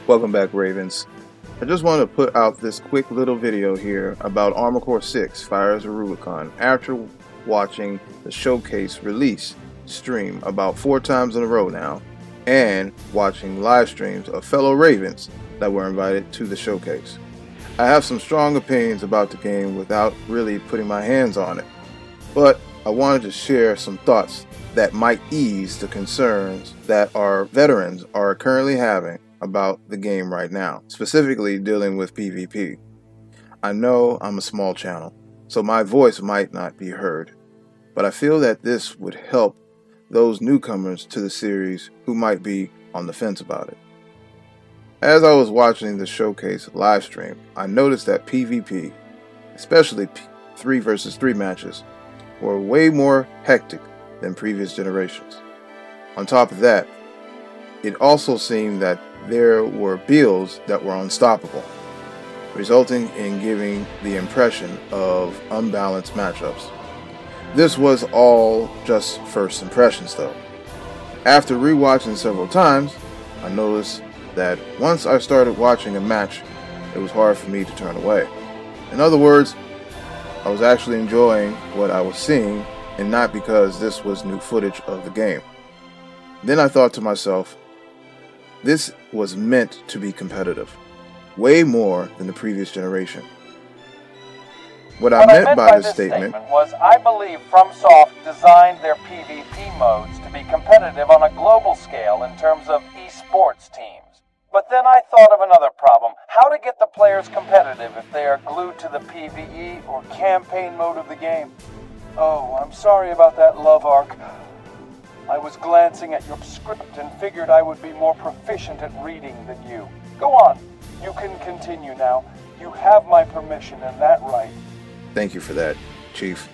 Welcome back, Ravens. I just want to put out this quick little video here about Armored Core 6 Fires of Rubicon after watching the showcase release stream about 4 times in a row now, and watching live streams of fellow Ravens that were invited to the showcase. I have some strong opinions about the game without really putting my hands on it, but I wanted to share some thoughts that might ease the concerns that our veterans are currently having about the game right now, specifically dealing with PvP. I know I'm a small channel, so my voice might not be heard, but I feel that this would help those newcomers to the series who might be on the fence about it. As I was watching the showcase live stream, I noticed that PvP, especially 3 versus 3 matches, were way more hectic than previous generations. On top of that, it also seemed that there were builds that were unstoppable, resulting in giving the impression of unbalanced matchups. This was all just first impressions though. After rewatching several times, I noticed that once I started watching a match, it was hard for me to turn away. In other words, I was actually enjoying what I was seeing, and not because this was new footage of the game. Then I thought to myself, this was meant to be competitive, way more than the previous generation. What I meant by this statement was I believe FromSoft designed their PvP modes to be competitive on a global scale in terms of esports teams. But then I thought of another problem: how to get the players competitive if they are glued to the PvE or campaign mode of the game. Oh, I'm sorry about that, love arc. I was glancing at your script and figured I would be more proficient at reading than you. Go on, you can continue now. You have my permission and that right. Thank you for that, Chief.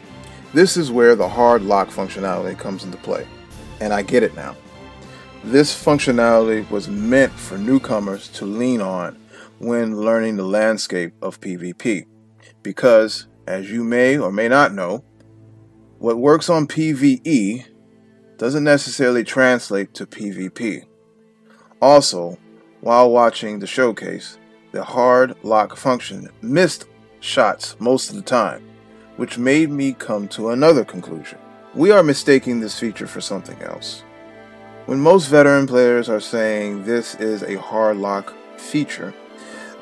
This is where the hard lock functionality comes into play, and I get it now. This functionality was meant for newcomers to lean on when learning the landscape of PvP, because, as you may or may not know, what works on PvE doesn't necessarily translate to PvP. Also, while watching the showcase, the hard lock function missed shots most of the time, which made me come to another conclusion. We are mistaking this feature for something else. When most veteran players are saying this is a hard lock feature,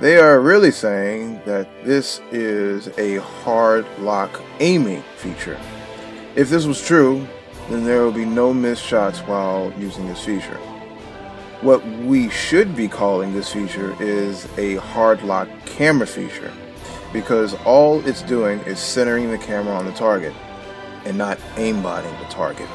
they are really saying that this is a hard lock aiming feature. If this was true, then there will be no missed shots while using this feature. What we should be calling this feature is a hard lock camera feature, because all it's doing is centering the camera on the target and not aimbotting the target.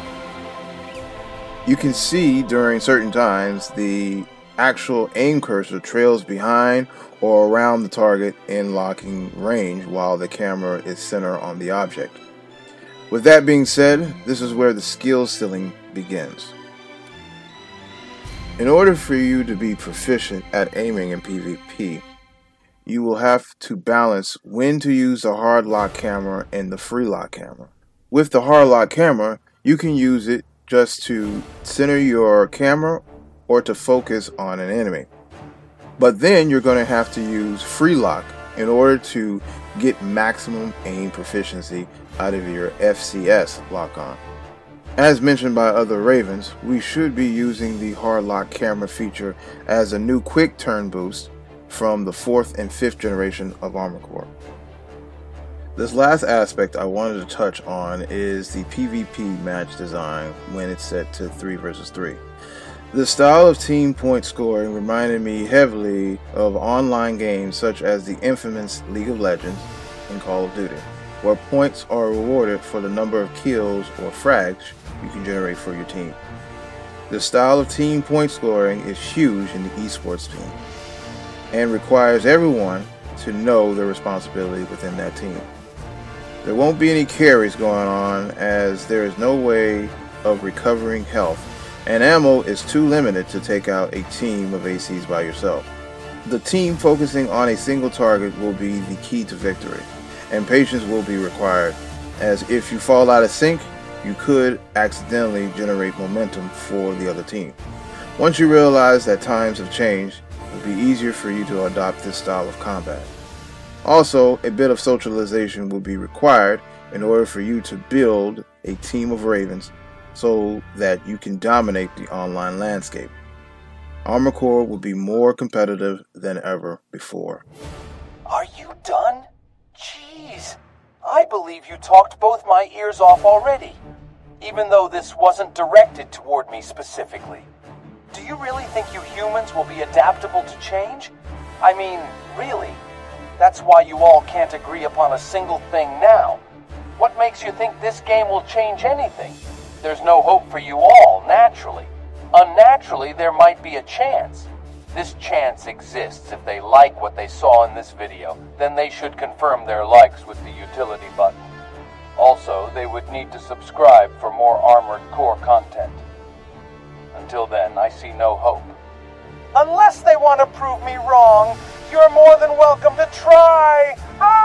You can see during certain times the actual aim cursor trails behind or around the target in locking range while the camera is centered on the object. With that being said, this is where the skill ceiling begins. In order for you to be proficient at aiming in PvP, you will have to balance when to use the hard lock camera and the free lock camera. With the hard lock camera, you can use it just to center your camera or to focus on an enemy. But then you're going to have to use free lock in order to get maximum aim proficiency out of your FCS lock-on. As mentioned by other Ravens, we should be using the hard lock camera feature as a new quick turn boost from the 4th and 5th generation of Armored Core. This last aspect I wanted to touch on is the PvP match design when it's set to 3 versus 3. The style of team point scoring reminded me heavily of online games such as the infamous League of Legends and Call of Duty, where points are rewarded for the number of kills or frags you can generate for your team. The style of team point scoring is huge in the esports team and requires everyone to know their responsibility within that team. There won't be any carries going on, as there is no way of recovering health, and ammo is too limited to take out a team of ACs by yourself. The team focusing on a single target will be the key to victory, and patience will be required, as if you fall out of sync, you could accidentally generate momentum for the other team. Once you realize that times have changed would be easier for you to adopt this style of combat. Also, a bit of socialization will be required in order for you to build a team of Ravens so that you can dominate the online landscape. Armored Core will be more competitive than ever before. Are you done? Jeez, I believe you talked both my ears off already, even though this wasn't directed toward me specifically. Do you really think you humans will be adaptable to change? I mean, really? That's why you all can't agree upon a single thing now. What makes you think this game will change anything? There's no hope for you all, naturally. Unnaturally, there might be a chance. This chance exists if they like what they saw in this video. Then they should confirm their likes with the utility button. Also, they would need to subscribe for more Armored Core content. Until then, I see no hope. Unless they want to prove me wrong, you're more than welcome to try! Ah!